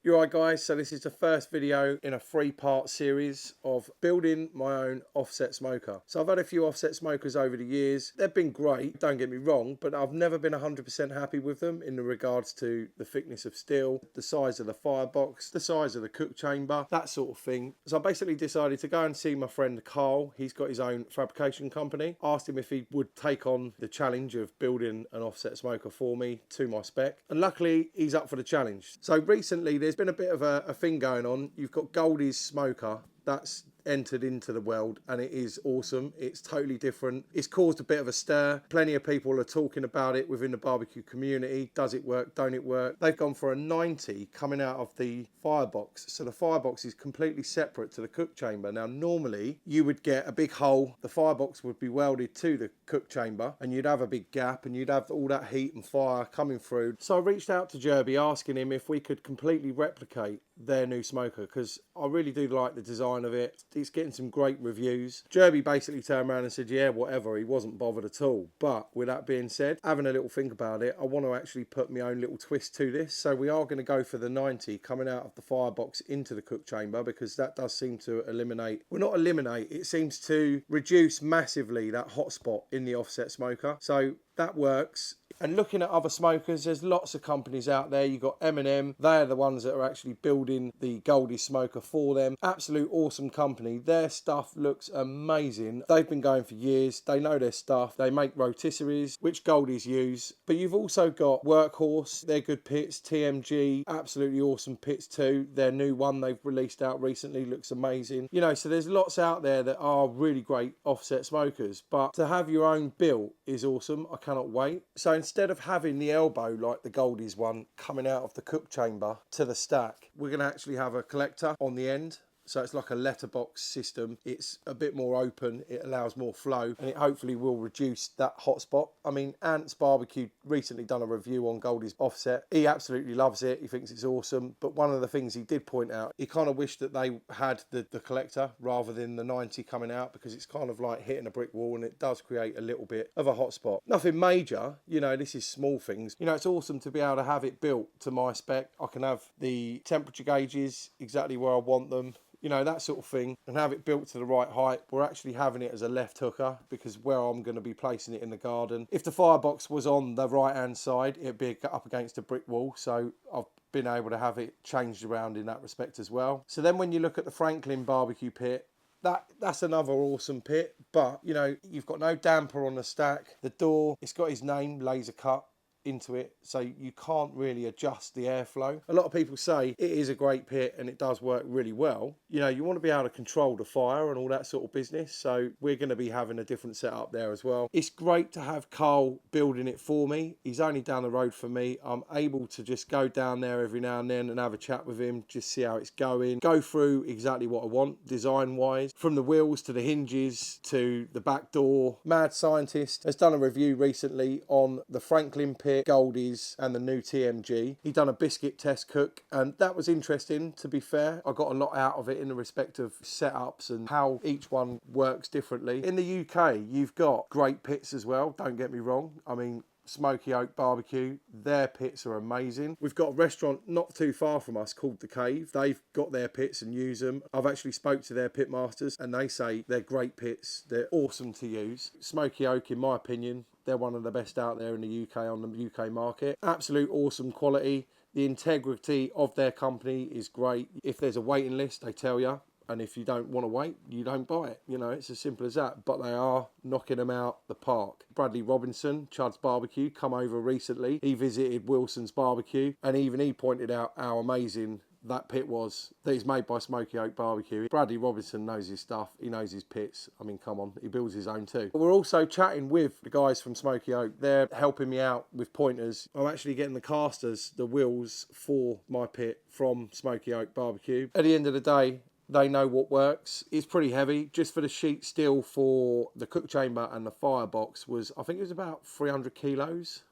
You're right guys, so this is the first video in a 3-part series of building my own offset smoker. So I've had a few offset smokers over the years. They've been great, don't get me wrong, but I've never been 100% happy with them in regards to the thickness of steel, the size of the firebox, the size of the cook chamber, that sort of thing. So I basically decided to go and see my friend Carl. He's got his own fabrication company. Asked him if he would take on the challenge of building an offset smoker for me to my spec. And luckily he's up for the challenge. So recently there's been a bit of a thing going on. You've got Goldie'S smoker that's entered into the world and it is awesome. It's totally different. It's caused a bit of a stir. Plenty of people are talking about it within the barbecue community. Does it work? Don't it work? They've gone for a 90 coming out of the firebox. So the firebox is completely separate to the cook chamber. Now normally you would get a big hole, the firebox would be welded to the cook chamber and you'd have a big gap and you'd have all that heat and fire coming through. So I reached out to Jerby asking him if we could completely replicate their new smoker because I really do like the design of it. It's getting some great reviews. Jerby basically turned around and said yeah, whatever, he wasn't bothered at all. But with that being said, having a little think about it, I want to actually put my own little twist to this. So we are going to go for the 90 coming out of the firebox into the cook chamber because that does seem to eliminate, well not eliminate, it seems to reduce massively that hot spot in the offset smoker. So that works. And looking at other smokers, there's lots of companies out there. You've got M&M. They're the ones that are actually building the Goldie Smoker for them. Absolute awesome company. Their stuff looks amazing. They've been going for years. They know their stuff. They make rotisseries, which Goldie's use. But you've also got Workhorse. They're good pits. TMG, absolutely awesome pits too. Their new one they've released out recently looks amazing. You know, so there's lots out there that are really great offset smokers. But to have your own built is awesome. I cannot wait. So instead of having the elbow like the Goldie's one coming out of the cook chamber to the stack, we're going to actually have a collector on the end. So it's like a letterbox system. It's a bit more open. It allows more flow and it hopefully will reduce that hot spot. I mean, Ant's Barbecue recently done a review on Goldie's offset. He absolutely loves it. He thinks it's awesome. But one of the things he did point out, he kind of wished that they had the collector rather than the 90 coming out because it's kind of like hitting a brick wall and it does create a little bit of a hot spot. Nothing major, you know, this is small things. You know, it's awesome to be able to have it built to my spec. I can have the temperature gauges exactly where I want them. You know, that sort of thing, and have it built to the right height. We're actually having it as a left hooker because where I'm going to be placing it in the garden. If the firebox was on the right hand side, it'd be up against a brick wall. So I've been able to have it changed around in that respect as well. So then when you look at the Franklin barbecue pit, that's another awesome pit. But, you know, you've got no damper on the stack. The door, it's got his name, laser cut into it, so you can't really adjust the airflow. A lot of people say it is a great pit and it does work really well. You know, you want to be able to control the fire and all that sort of business, so we're going to be having a different setup there as well. It's great to have Carl building it for me. He's only down the road from me. I'm able to just go down there every now and then and have a chat with him, just see how it's going, go through exactly what I want design wise, from the wheels to the hinges to the back door. Mad Scientist has done a review recently on the Franklin pit, Goldie's and the new TMG. He done a biscuit test cook and that was interesting, to be fair. I got a lot out of it in the respect of setups and how each one works differently. In the UK, you've got great pits as well, don't get me wrong. I mean, Smokey Oak Barbecue, their pits are amazing. We've got a restaurant not too far from us called The Cave. They've got their pits and use them. I've actually spoke to their pit masters and they say they're great pits. They're awesome to use. Smokey Oak, in my opinion, they're one of the best out there in the UK on the UK market. Absolute awesome quality. The integrity of their company is great. If there's a waiting list, they tell you. And if you don't want to wait, you don't buy it. You know, it's as simple as that. But they are knocking them out the park. Bradley Robinson, Chud's Barbecue, come over recently. He visited Wilson's Barbecue. And even he pointed out how amazing that pit was that is made by Smokey Oak Barbecue. Bradley Robinson knows his stuff. He knows his pits. I mean, come on, he builds his own too. But we're also chatting with the guys from Smokey Oak. They're helping me out with pointers. I'm actually getting the casters, the wheels for my pit from Smokey Oak Barbecue. At the end of the day, they know what works. It's pretty heavy. Just for the sheet steel for the cook chamber and the firebox was, I think it was about 300 kilos.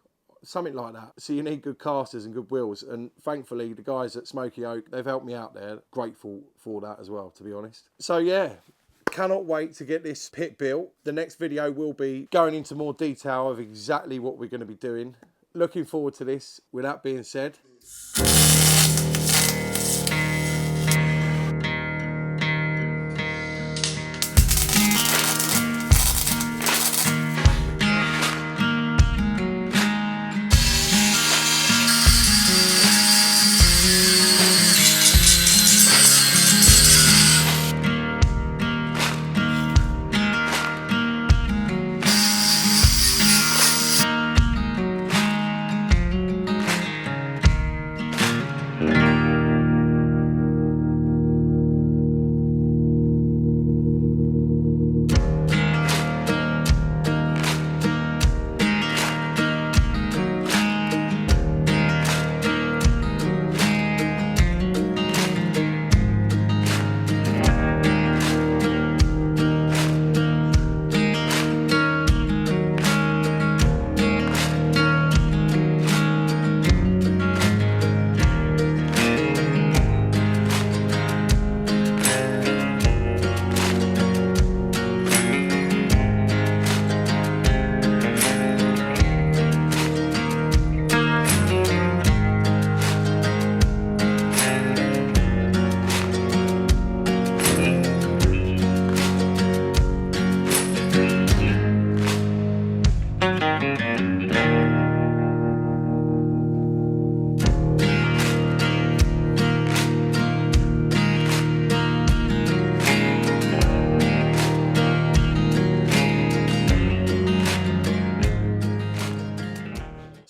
Something like that. So you need good casters and good wheels, and thankfully the guys at Smokey Oak, they've helped me out there. Grateful for that as well, to be honest. So yeah, cannot wait to get this pit built. The next video will be going into more detail of exactly what we're going to be doing. Looking forward to this. With that being said,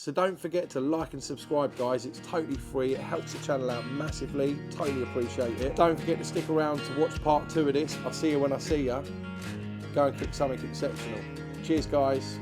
So don't forget to like and subscribe, guys. It's totally free. It helps the channel out massively. Totally appreciate it. Don't forget to stick around to watch part 2 of this. I'll see you when I see you. Go and cook something exceptional. Cheers, guys.